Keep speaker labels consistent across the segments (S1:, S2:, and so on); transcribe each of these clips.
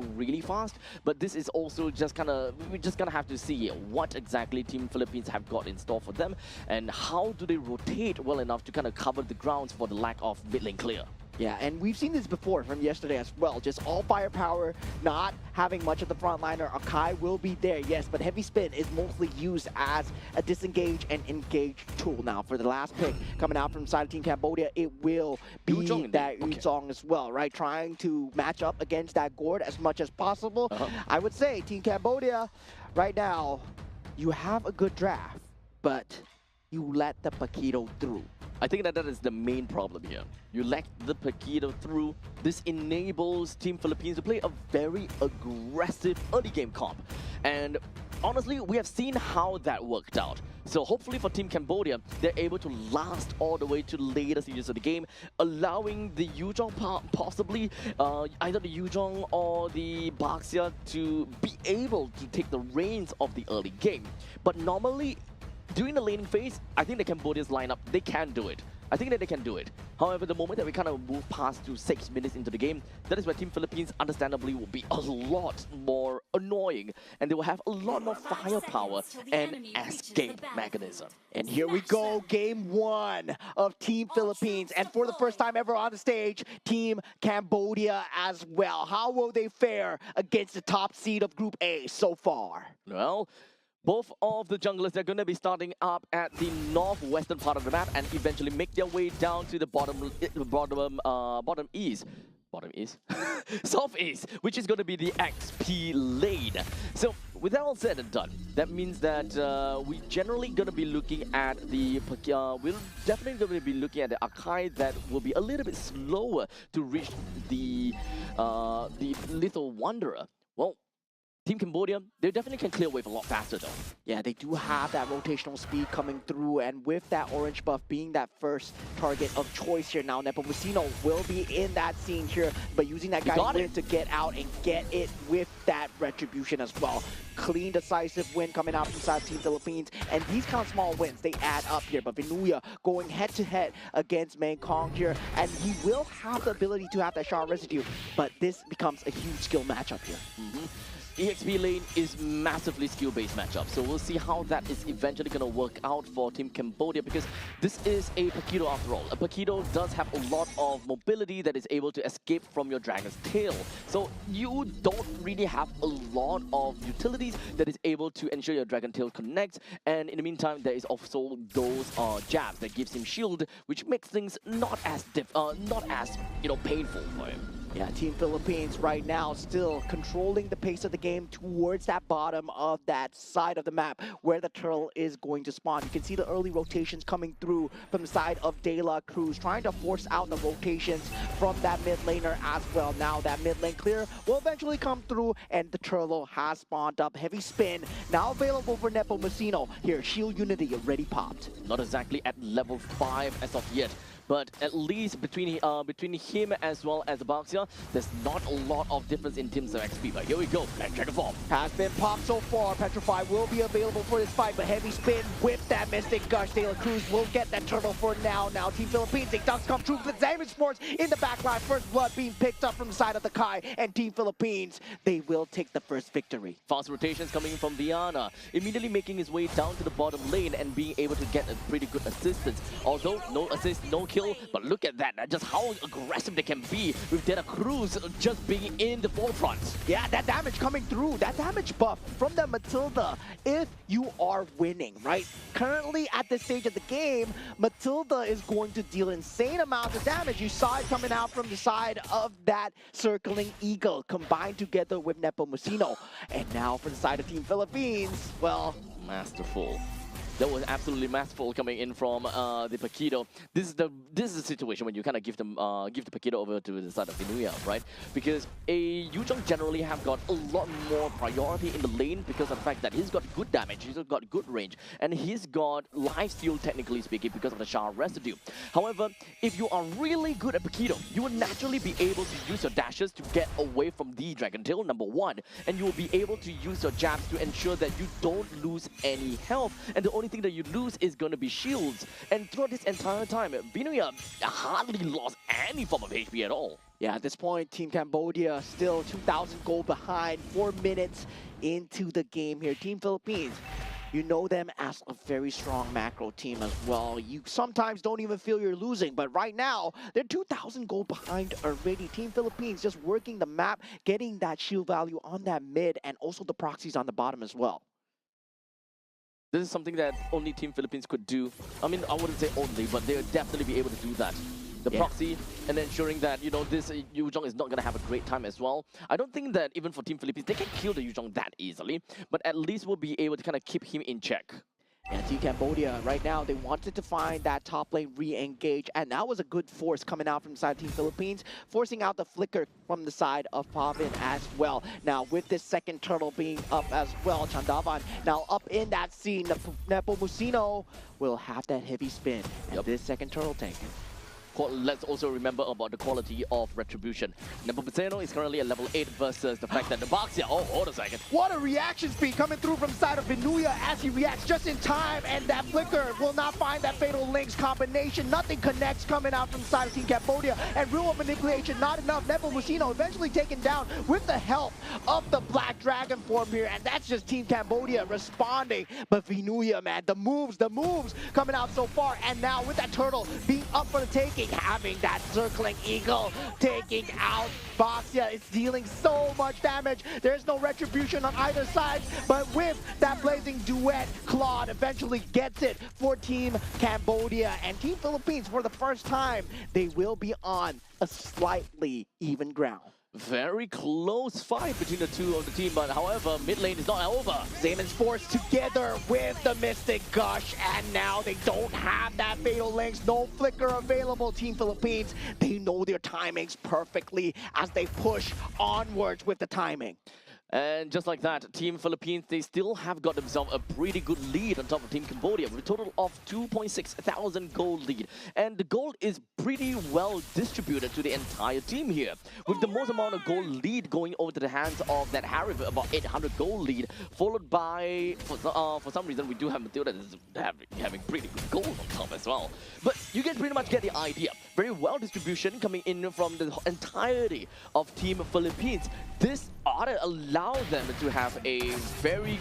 S1: really fast, but this is also just we're just gonna have to see what exactly Team Philippines have got in store for them, and how do they rotate well enough to kind of cover the grounds for the lack of mid lane clear.
S2: Yeah, and we've seen this before from yesterday as well. Just all firepower, not having much of the frontliner. Akai will be there, yes, but heavy spin is mostly used as a disengage and engage tool. Now, for the last pick coming out from side of Team Cambodia, it will be that Yuzong as well, right? Trying to match up against that Gord as much as possible. I would say Team Cambodia, right now, you have a good draft, but you let the Paquito through.
S1: I think that is the main problem here. You let the Paquito through. This enables Team Philippines to play a very aggressive early game comp. And honestly, we have seen how that worked out. So hopefully for Team Cambodia, they're able to last all the way to later stages of the game, allowing the Yuzong possibly, either the Yuzong or the Baxia to be able to take the reins of the early game. But normally, during the laning phase, I think the Cambodia's lineup, they can do it. I think that they can do it. However, the moment that we kind of move past to 6 minutes into the game, that is where Team Philippines understandably will be a lot more annoying, and they will have a lot more firepower and escape mechanism.
S2: And here we go, game 1 of Team Philippines, and for the first time ever on the stage, Team Cambodia as well. How will they fare against the top seed of Group A so far?
S1: Well, both of the junglers, they're going to be starting up at the northwestern part of the map and eventually make their way down to the bottom east. Bottom east? Southeast, which is going to be the XP lane. So, with that all said and done, that means that we're generally going to be looking at the we're definitely going to be looking at the Akai that will be a little bit slower to reach the Little Wanderer. Well, Team Cambodia, they definitely can clear wave a lot faster though.
S2: Yeah, they do have that rotational speed coming through, and with that orange buff being that first target of choice here now, Nepomuceno will be in that scene here, but using that guy win to get out and get it with that retribution as well. Clean, decisive win coming out from side Team Philippines, and these kind of small wins, they add up here. But Vinuya going head-to-head against Mekong here, and he will have the ability to have that shard residue, but this becomes a huge skill matchup here.
S1: EXP lane is massively skill-based matchup, so we'll see how that is eventually going to work out for Team Cambodia, because this is a Paquito after all. A Paquito does have a lot of mobility that is able to escape from your Dragon's Tail, so you don't really have a lot of utilities that is able to ensure your Dragon Tail connects, and in the meantime there is also those jabs that gives him shield, which makes things not as painful for him.
S2: Yeah, Team Philippines right now still controlling the pace of the game towards that bottom of that side of the map where the turtle is going to spawn. You can see the early rotations coming through from the side of De La Cruz, trying to force out the rotations from that mid laner as well. Now that mid lane clear will eventually come through, and the turtle has spawned up. Heavy spin now available for Nepomuceno. Here, Shield Unity already popped.
S1: Not exactly at level 5 as of yet, but at least between him as well as the Baxia, there's not a lot of difference in terms of XP. But here we go, Petrify
S2: has been popped so far. Petrify will be available for this fight, but heavy spin with that Mystic Gush. De La Cruz will get that turtle for now. Now Team Philippines, it does come true for esports in the backline. First blood being picked up from the side of the Kai, and Team Philippines, they will take the first victory.
S1: Fast rotations coming from Diana, immediately making his way down to the bottom lane and being able to get a pretty good assistance. Although no assist, no kill, but look at that, just how aggressive they can be with De La Cruz just being in the forefront.
S2: Yeah, that damage coming through, that damage buff from the Matilda, if you are winning, right? Currently at this stage of the game, Matilda is going to deal insane amounts of damage. You saw it coming out from the side of that circling eagle, combined together with Nepomuceno. And now for the side of Team Philippines, well,
S1: masterful. That was absolutely masterful coming in from the Paquito. This is the situation when you kind of give the Paquito over to the side of Vinuya, right? Because a Yuzong generally have got a lot more priority in the lane because of the fact that he's got good damage, he's got good range, and he's got lifesteal technically speaking because of the shard residue. However, if you are really good at Paquito, you will naturally be able to use your dashes to get away from the Dragon Tail, number one, and you will be able to use your jabs to ensure that you don't lose any health. And the only only thing that you lose is going to be shields. And throughout this entire time, Vinuya hardly lost any form of HP at all.
S2: Yeah, at this point, Team Cambodia still 2,000 gold behind, 4 minutes into the game here. Team Philippines, you know them as a very strong macro team as well. You sometimes don't even feel you're losing, but right now, they're 2,000 gold behind already. Team Philippines just working the map, getting that shield value on that mid, and also the proxies on the bottom as well.
S1: This is something that only Team Philippines could do. I mean, I wouldn't say only, but they'll definitely be able to do that. The proxy and ensuring that, you know, this Yuzhong is not going to have a great time as well. I don't think that even for Team Philippines, they can kill the Yuzhong that easily, but at least we'll be able to kind of keep him in check.
S2: And Team Cambodia, right now, they wanted to find that top lane re-engage, and that was a good force coming out from the side of Team Philippines, forcing out the flicker from the side of Pavin as well. Now, with this second turtle being up as well, Chandavan now up in that scene, Nepomuceno will have that heavy spin, and this second turtle taken.
S1: Let's also remember about the quality of Retribution. Nepomuceno is currently at level 8 versus the fact that the Baxia, oh, hold a second.
S2: What a reaction speed coming through from the side of Vinuya as he reacts just in time, and that flicker will not find that Fatal Links combination. Nothing connects coming out from the side of Team Cambodia, and real manipulation, not enough. Nepomuceno eventually taken down with the help of the Black Dragon form here, and that's just Team Cambodia responding. But Vinuya, man, the moves coming out so far, and now with that turtle being up for the taking, having that circling eagle, taking out Baxia. It's dealing so much damage. There's no retribution on either side, but with that blazing duet, Claude eventually gets it for Team Cambodia. And Team Philippines, for the first time, they will be on a slightly even ground.
S1: Very close fight between the two of the team, but however, mid lane is not over.
S2: Xamen's forced together with the Mystic Gush, and now they don't have that Fatal Links, no flicker available. Team Philippines, they know their timings perfectly as they push onwards with the timing.
S1: And just like that, Team Philippines, they still have got themselves a pretty good lead on top of Team Cambodia with a total of 2,600 gold lead. And the gold is pretty well distributed to the entire team here, with the most amount of gold lead going over to the hands of that Harry, about 800 gold lead, followed by, for some reason, we do have Matilda that is having pretty good gold on top as well. But you can pretty much get the idea. Very well distribution coming in from the entirety of Team Philippines. This ought to allow them to have a very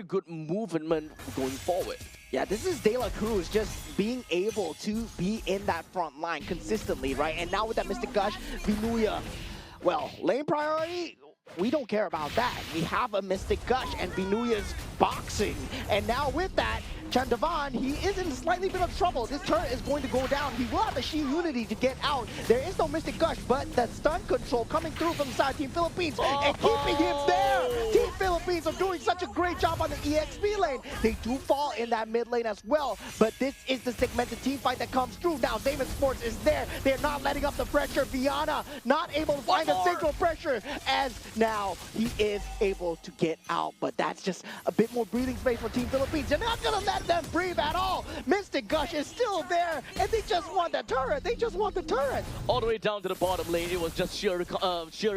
S1: good movement going forward.
S2: Yeah, this is De La Cruz just being able to be in that front line consistently, right? And now with that Mystic Gush, Vinuya, well, lane priority, we don't care about that. We have a Mystic Gush and Vinuya's boxing. And now with that, Chandavan, he is in slightly bit of trouble. This turret is going to go down. He will have the Shield Unity to get out. There is no Mystic Gush, but the stun control coming through from the side of Team Philippines and keeping him there. Team Philippines are doing such a great job on the EXP lane. They do fall in that mid lane as well, but this is the segmented team fight that comes through. Now, Xamen Sports is there. They're not letting up the pressure. Viana not able to find a central pressure as now he is able to get out, but that's just a bit more breathing space for Team Philippines. They're not going to let them breathe at all. Mystic Gush is still there, and they just want the turret. They just want the turret.
S1: All the way down to the bottom lane, it was just sheer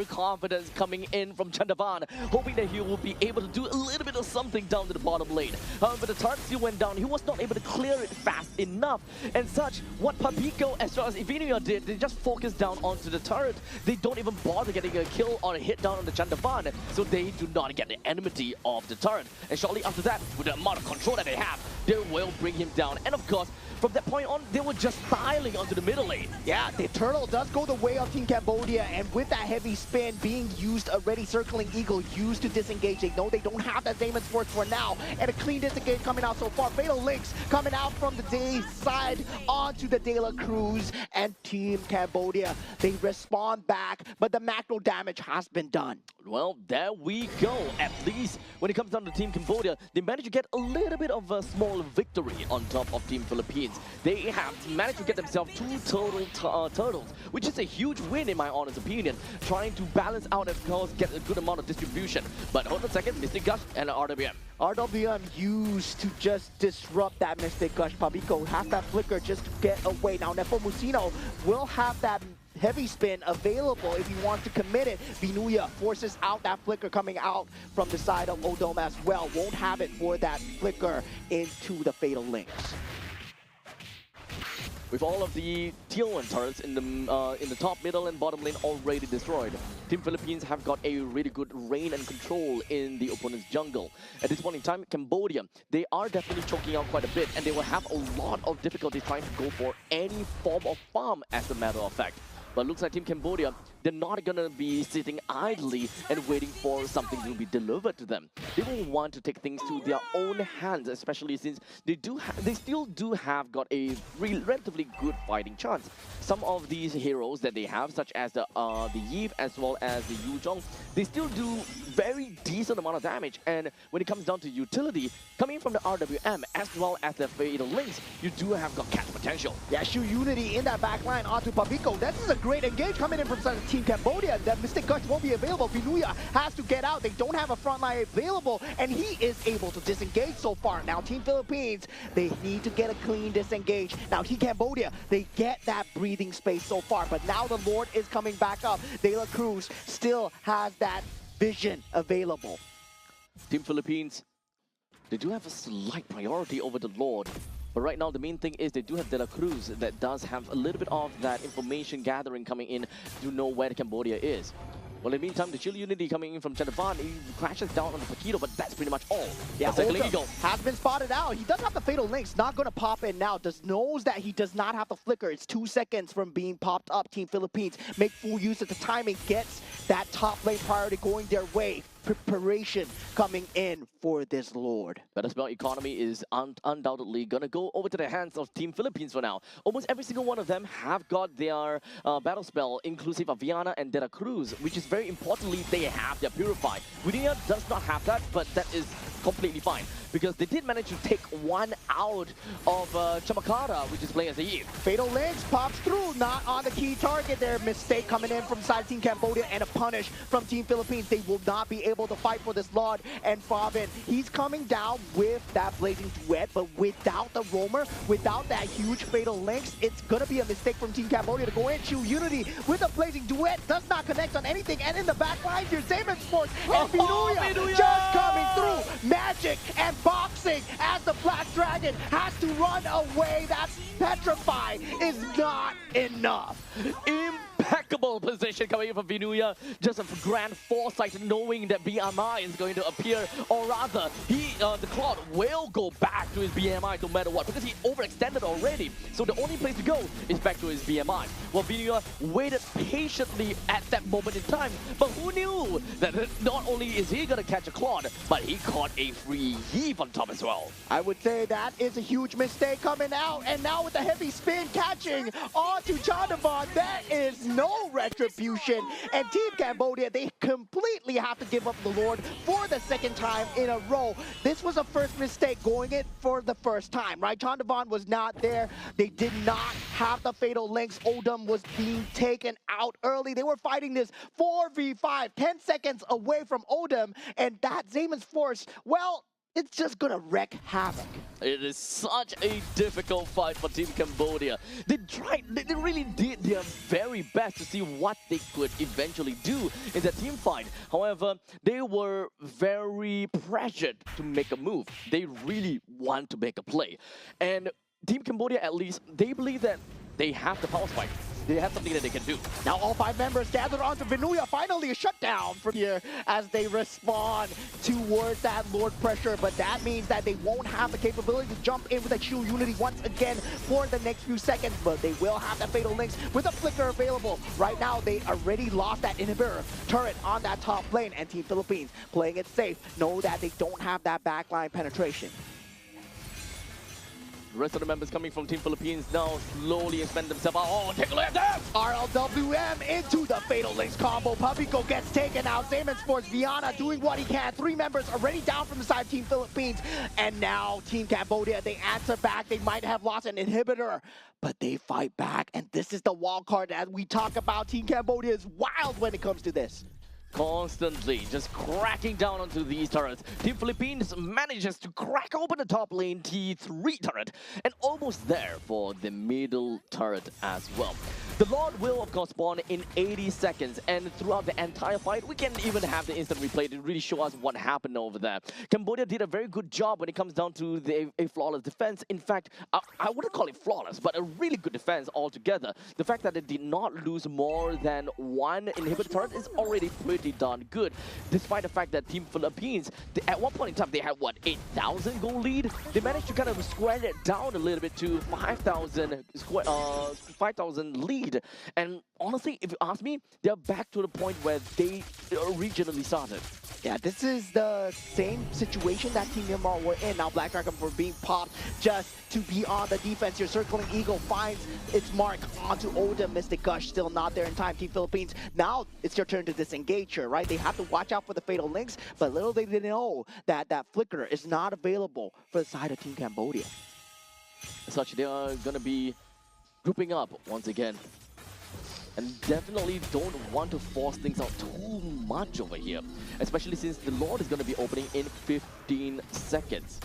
S1: confidence coming in from Chandavan, hoping that he will be able to do a little bit of something down to the bottom lane. However, the turret still went down. He was not able to clear it fast enough. And such, what Papico as well as Ivinia did, they just focused down onto the turret. They don't even bother getting a kill or a hit down on the Chandavan, so they do not get the enmity of the turret. And shortly after that, with the amount of control that they have, they will bring him down. And of course, from that point on, they were just styling onto the middle lane.
S2: Yeah, the turtle does go the way of Team Cambodia, and with that heavy spin being used already, circling eagle used to disengage. They know they don't have that Xamen's Force for now, and a clean disengage coming out so far. Fatal Links coming out from the Day side onto the De La Cruz, and Team Cambodia, they respond back, but the macro damage has been done.
S1: Well, there we go. At least when it comes down to Team Cambodia, they managed to get a little bit of a small victory on top of Team Philippines. They have managed to get themselves 2 total turtles, which is a huge win in my honest opinion, trying to balance out and of course get a good amount of distribution. But hold on a second, Mystic Gush and RWM.
S2: RWM used to just disrupt that Mystic Gush. Papico has that flicker just to get away. Now Nepomuceno will have that heavy spin available if he wants to commit it. Vinuya forces out that flicker coming out from the side of Odom as well. Won't have it for that flicker into the Fatal Links.
S1: With all of the tier 1 turrets in the top, middle, and bottom lane already destroyed, Team Philippines have got a really good reign and control in the opponent's jungle. At this point in time, Cambodia, they are definitely choking out quite a bit, and they will have a lot of difficulty trying to go for any form of farm, as a matter of fact. But looks like Team Cambodia, they're not gonna be sitting idly and waiting for something to be delivered to them. They will want to take things to their own hands, especially since they still do have got a relatively good fighting chance. Some of these heroes that they have, such as the Yves as well as the Yu Zhong, they still do very decent amount of damage. And when it comes down to utility, coming from the RWM as well as the Fatal Links, you do have got catch potential.
S2: Yeah, Shu Unity in that back line onto Pavico. This is a great engage coming in from Team Cambodia. That Mystic Guts won't be available. Vinuya has to get out. They don't have a front line available, and he is able to disengage so far. Now, Team Philippines, they need to get a clean disengage. Now, Team Cambodia, they get that breathing space so far, but now the Lord is coming back up. De La Cruz still has that vision available.
S1: Team Philippines, they do have a slight priority over the Lord. But right now, the main thing is they do have De La Cruz that does have a little bit of that information gathering coming in to know where Cambodia is. Well, in the meantime, the Chill Unity coming in from Chanavan, he crashes down on the Paquito, but that's pretty much all.
S2: Yeah, Odom has been spotted out. He does have the Fatal Links, not going to pop in now. Knows that he does not have the flicker. It's 2 seconds from being popped up. Team Philippines make full use of the timing, gets that top lane priority going their way. Preparation coming in for this Lord.
S1: Better Spell economy is undoubtedly going to go over to the hands of Team Philippines for now. Almost every single one of them have got their Battle Spell, inclusive of Viana and De La Cruz, which is very importantly, they have their Purify. Widia does not have that, but that is completely fine, because they did manage to take one out of Chamakara, which is playing as a Eve.
S2: Fatal Links pops through, not on the key target there. Mistake coming in from side Team Cambodia and a punish from Team Philippines. They will not be able to fight for this Lord. And Favin, he's coming down with that Blazing Duet, but without the Roamer, without that huge Fatal Links, it's going to be a mistake from Team Cambodia to go in. Shu Unity with a Blazing Duet does not connect on anything. And in the back line, here's Zayman Sports and Vinuya just coming through. Magic and boxing as the Black Dragon has to run away. That's Petrify is not enough.
S1: Impeccable position coming in from Vinuya. Just a grand foresight knowing that BMI is going to appear, or rather, the Claude will go back to his BMI no matter what, because he overextended already. So the only place to go is back to his BMI. Well, Vinuya waited patiently at that moment in time, but who knew that not only is he going to catch a Claude, but he caught a free heave on top as well.
S2: I would say that is a huge mistake coming out, and now with the heavy spin catching onto Chandavan, there is no retribution, and Team Cambodia, they completely have to give up the Lord for the second time in a row. This was a first mistake going it for the first time, right? Chandavan was not there. They did not have the Fatal Links. Odom was being taken out early. They were fighting this 4v5, 10 seconds away from Odom, and that Zayman's Force, well, it's just gonna wreak havoc.
S1: It is such a difficult fight for Team Cambodia. They really did their very best to see what they could eventually do in that team fight. However, they were very pressured to make a move. They really want to make a play. And Team Cambodia, at least, they believe that they have the power spike. They have something that they can do.
S2: Now all 5 members gathered onto Vinuya. Finally a shutdown from here as they respond towards that Lord pressure. But that means that they won't have the capability to jump in with a Shield Unity once again for the next few seconds. But they will have that Fatal Links with a Flicker available. Right now they already lost that inhibitor turret on that top lane. And Team Philippines playing it safe know that they don't have that backline penetration.
S1: The rest of the members coming from Team Philippines now slowly expand themselves out. Oh, take a look at that!
S2: RLWM into the Fatal Links combo. Pavico gets taken out. Zayman Sports, Viana doing what he can. 3 members already down from the side of Team Philippines. And now Team Cambodia, they answer back. They might have lost an inhibitor, but they fight back. And this is the wild card as we talk about. Team Cambodia is wild when it comes to this.
S1: Constantly just cracking down onto these turrets. Team Philippines manages to crack open the top lane T3 turret and almost there for the middle turret as well. The Lord will, of course, spawn in 80 seconds, and throughout the entire fight, we can even have the instant replay to really show us what happened over there. Cambodia did a very good job when it comes down to a flawless defense. In fact, I wouldn't call it flawless, but a really good defense altogether. The fact that they did not lose more than one inhibitor turret is already pretty darn good, despite the fact that Team Philippines, at one point in time, they had, what, 8,000 goal lead? They managed to kind of square it down a little bit to 5,000 lead. And honestly, if you ask me, they're back to the point where they originally started.
S2: Yeah, this is the same situation that Team Myanmar were in. Now Black Dragon for being popped just to be on the defense. Your circling eagle finds its mark onto Odin. Mystic Gush still not there in time. Team Philippines, now it's your turn to disengage here, right? They have to watch out for the fatal links, but little they didn't know that that flicker is not available for the side of Team Cambodia.
S1: As such, they are going to be grouping up once again. And definitely don't want to force things out too much over here, especially since the Lord is going to be opening in 15 seconds.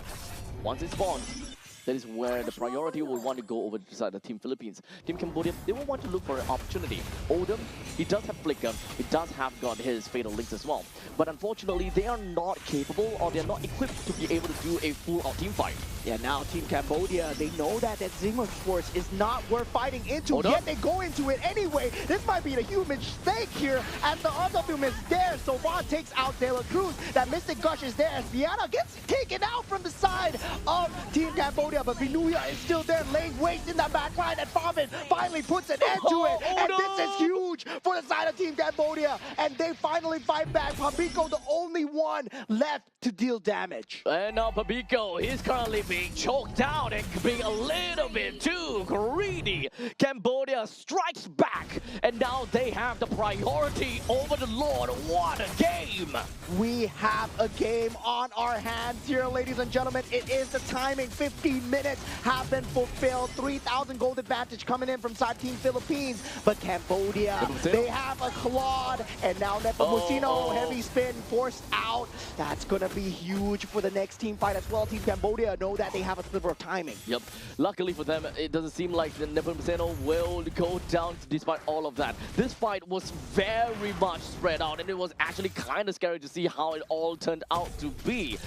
S1: Once it spawns, that is where the priority will want to go over to the side of Team Philippines. Team Cambodia, they will want to look for an opportunity. Odin, he does have Flicker, he does have got his Fatal Links as well. But unfortunately, they are not capable or they're not equipped to be able to do a full-out team fight.
S2: Yeah, now Team Cambodia, they know that Zima Sports is not worth fighting into, yet they go into it anyway. This might be the human stake here as the Underfilm is there. So Vaughn takes out De La Cruz. That Mystic Gush is there as Viana gets taken out from the side of Team Cambodia, but Vinuya is still there laying waste in that back line, and Famin finally puts an end to it. And this is huge for the side of Team Cambodia, and they finally fight back. Pabiko, the only one left to deal damage.
S1: And now Pabiko, he's currently being choked out and being a little bit too greedy. Cambodia strikes back, and now they have the priority over the Lord. What a game!
S2: We have a game on our hands here, ladies and gentlemen. It is the timing. 15 minutes have been fulfilled. 3,000 gold advantage coming in from side Team Philippines. But Cambodia, they have a Claude, and now Nepomuceno, heavy spin forced out. That's going to be huge for the next team fight as well. Team Cambodia know that they have a sliver of timing.
S1: Yep. Luckily for them, it doesn't seem like the Nepomuceno will go down despite all of that. This fight was very much spread out, and it was actually kind of scary to see how it all turned out to be.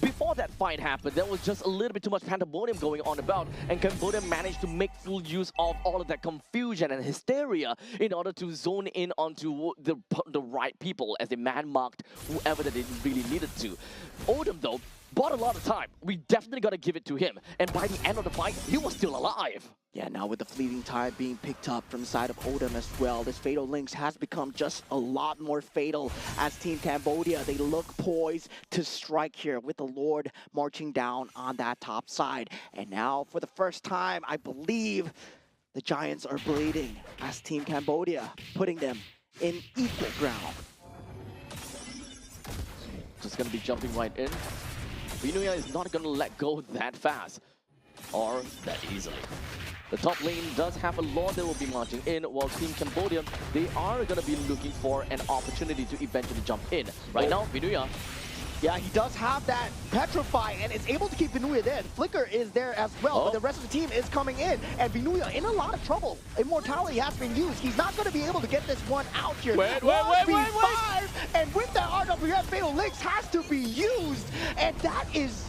S1: Before that fight happened, there was just a little bit too much pandemonium going on about, and Cambodia managed to make full use of all of that confusion and hysteria in order to zone in onto the right people as they man-marked whoever that they really needed to. Odin, though, bought a lot of time. We definitely got to give it to him. And by the end of the fight, he was still alive.
S2: Yeah, now with the fleeting time being picked up from the side of Odin as well, this Fatal Links has become just a lot more fatal as Team Cambodia, they look poised to strike here with the Lord marching down on that top side. And now for the first time, I believe the Giants are bleeding as Team Cambodia, putting them in equal ground.
S1: Just going to be jumping right in. Vinuya is not going to let go that fast or that easily. The top lane does have a Lord that will be marching in, while Team Cambodia, they are going to be looking for an opportunity to eventually jump in. Right now, Vinuya,
S2: yeah, he does have that Petrify and is able to keep Vinuya there. Flicker is there as well, but the rest of the team is coming in, and Vinuya in a lot of trouble. Immortality has been used. He's not going to be able to get this one out here.
S1: Wait.
S2: And with that RWF, Fatal Links has to be used, and that is,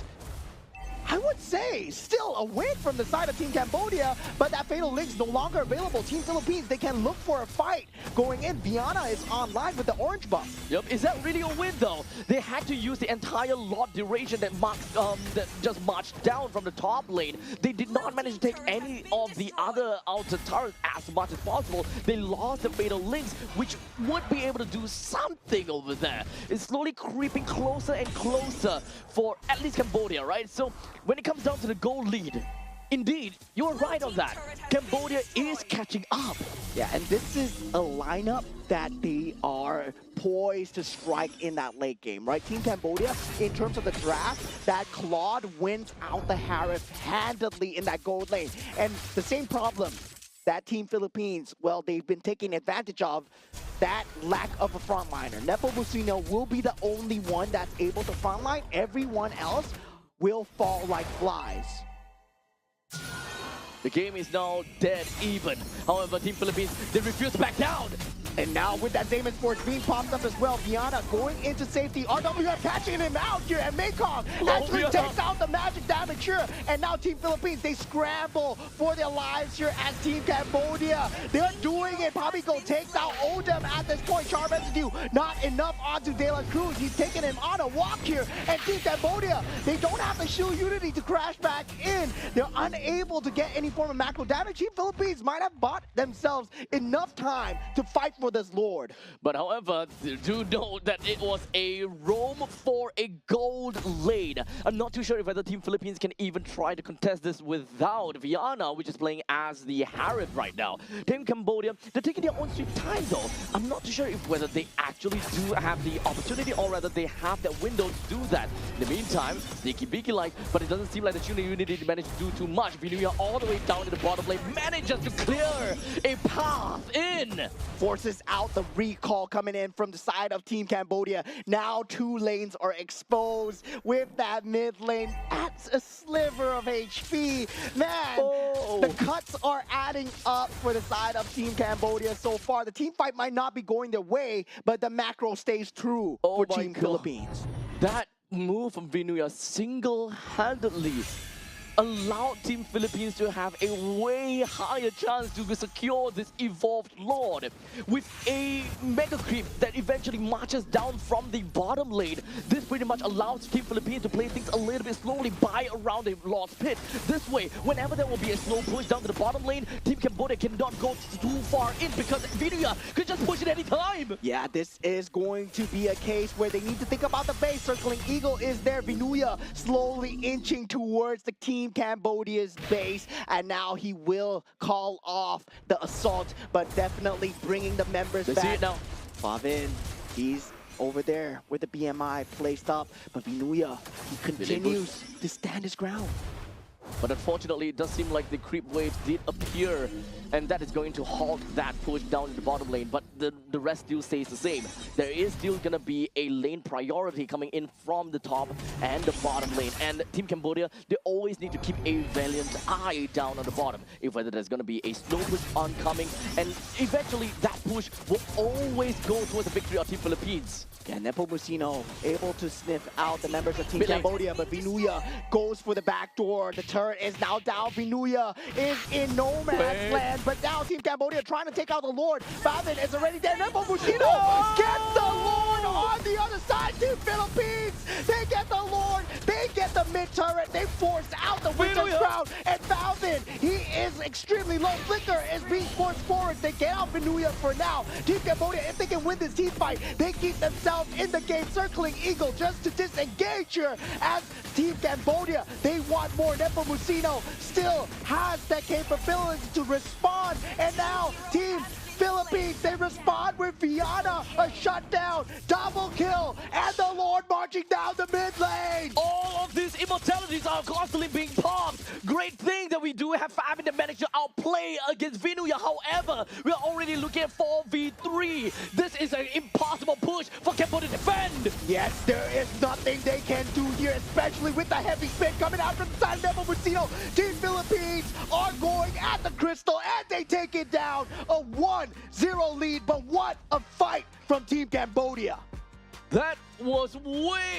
S2: I would say, still a win from the side of Team Cambodia, but that Fatal Link's no longer available. Team Philippines, they can look for a fight going in. Viana is online with the orange buff.
S1: Yep, is that really a win though? They had to use the entire lot duration that just marched down from the top lane. They did not manage to take any of the other outer turrets as much as possible. They lost the Fatal Links, which would be able to do something over there. It's slowly creeping closer and closer for at least Cambodia, right? So when it comes down to the goal lead, indeed, you're right on that. Cambodia is catching up.
S2: Yeah, and this is a lineup that they are poised to strike in that late game, right? Team Cambodia, in terms of the draft, that Claude wins out the Harif handedly in that gold lane. And the same problem that Team Philippines, well, they've been taking advantage of that lack of a frontliner. Nepomuceno will be the only one that's able to frontline. Everyone else will fall like flies.
S1: The game is now dead even. However, Team Philippines, they refuse to back down.
S2: And now with that Damon Sports being popped up as well, Viana going into safety. RWF catching him out here, and Maycon actually takes out the magic damage here. And now Team Philippines, they scramble for their lives here as Team Cambodia. They're doing it. Pabico takes out Odem at this point. Sharp Residue not enough onto De La Cruz. He's taking him on a walk here. And Team Cambodia, they don't have the shield unity to crash back in. They're unable to get any form of macro damage. Team Philippines might have bought themselves enough time to fight for this Lord.
S1: But however, do know that it was a roam for a gold lane. I'm not too sure if whether Team Philippines can even try to contest this without Viana, which is playing as the Harriet right now. Team Cambodia, they're taking their own sweet time though. I'm not too sure if whether they actually do have the opportunity or whether they have that window to do that. In the meantime, they keep beaking like, but it doesn't seem like the Tuna Unity managed to do too much. Vinuya all the way down to the bottom lane manages to clear a path in.
S2: Forces out the recall coming in from the side of Team Cambodia. Now 2 lanes are exposed with that mid lane at a sliver of HP. Man, the cuts are adding up for the side of Team Cambodia so far. The team fight might not be going their way, but the macro stays true for Team Philippines.
S1: That move from Vinuya single-handedly allowed Team Philippines to have a way higher chance to secure this evolved Lord. With a Mega Creep that eventually marches down from the bottom lane, this pretty much allows Team Philippines to play things a little bit slowly by around the Lord's Pit. This way, whenever there will be a slow push down to the bottom lane, Team Cambodia cannot go too far in because Vinuya could just push it any time.
S2: Yeah, this is going to be a case where they need to think about the base. Circling Eagle is there. Vinuya slowly inching towards the Team Cambodia's base, and now he will call off the assault, but definitely bringing the members back.
S1: See it now.
S2: Favin, he's over there with the BMI placed up, but Vinuya, he continues to stand his ground.
S1: But unfortunately, it does seem like the creep waves did appear, and that is going to halt that push down in the bottom lane, but the rest still stays the same. There is still going to be a lane priority coming in from the top and the bottom lane, and Team Cambodia, they always need to keep a valiant eye down on the bottom, if whether there's going to be a slow push oncoming, and eventually that push will always go towards the victory of Team Philippines.
S2: And Nepomuceno able to sniff out the members of Team Cambodia, but Vinuya goes for the back door. The turret is now down. Vinuya is in no man's land, but now Team Cambodia trying to take out the Lord. Favin is already there. Nepomuceno gets the Lord on the other side. Team Philippines, they get the Lord. They get the mid turret. They force out the Winter's Crown. And Favin, he is extremely low. Flicker is being forced forward. They get out Vinuya for now. Team Cambodia, if they can win this team fight, they keep themselves in the game. Circling Eagle just to disengage here as Team Cambodia, they want more. Nepomuceno still has that capability to respond, and now Team Philippines, they respond with Viana, a shutdown, double kill, and the Lord marching down the mid lane.
S1: All of these immortalities are constantly being popped. Great thing that we do have Favin to manage to outplay against Vinuya. However, we're already looking at 4v3. This is an impossible push for Cambodia to defend.
S2: Yes, there is nothing they can do here, especially with the heavy spin coming out from the side of Nepomuceno. Team Philippines are going at the crystal, and they take it down. A 1-0 lead, but what a fight from Team Cambodia.
S1: That was way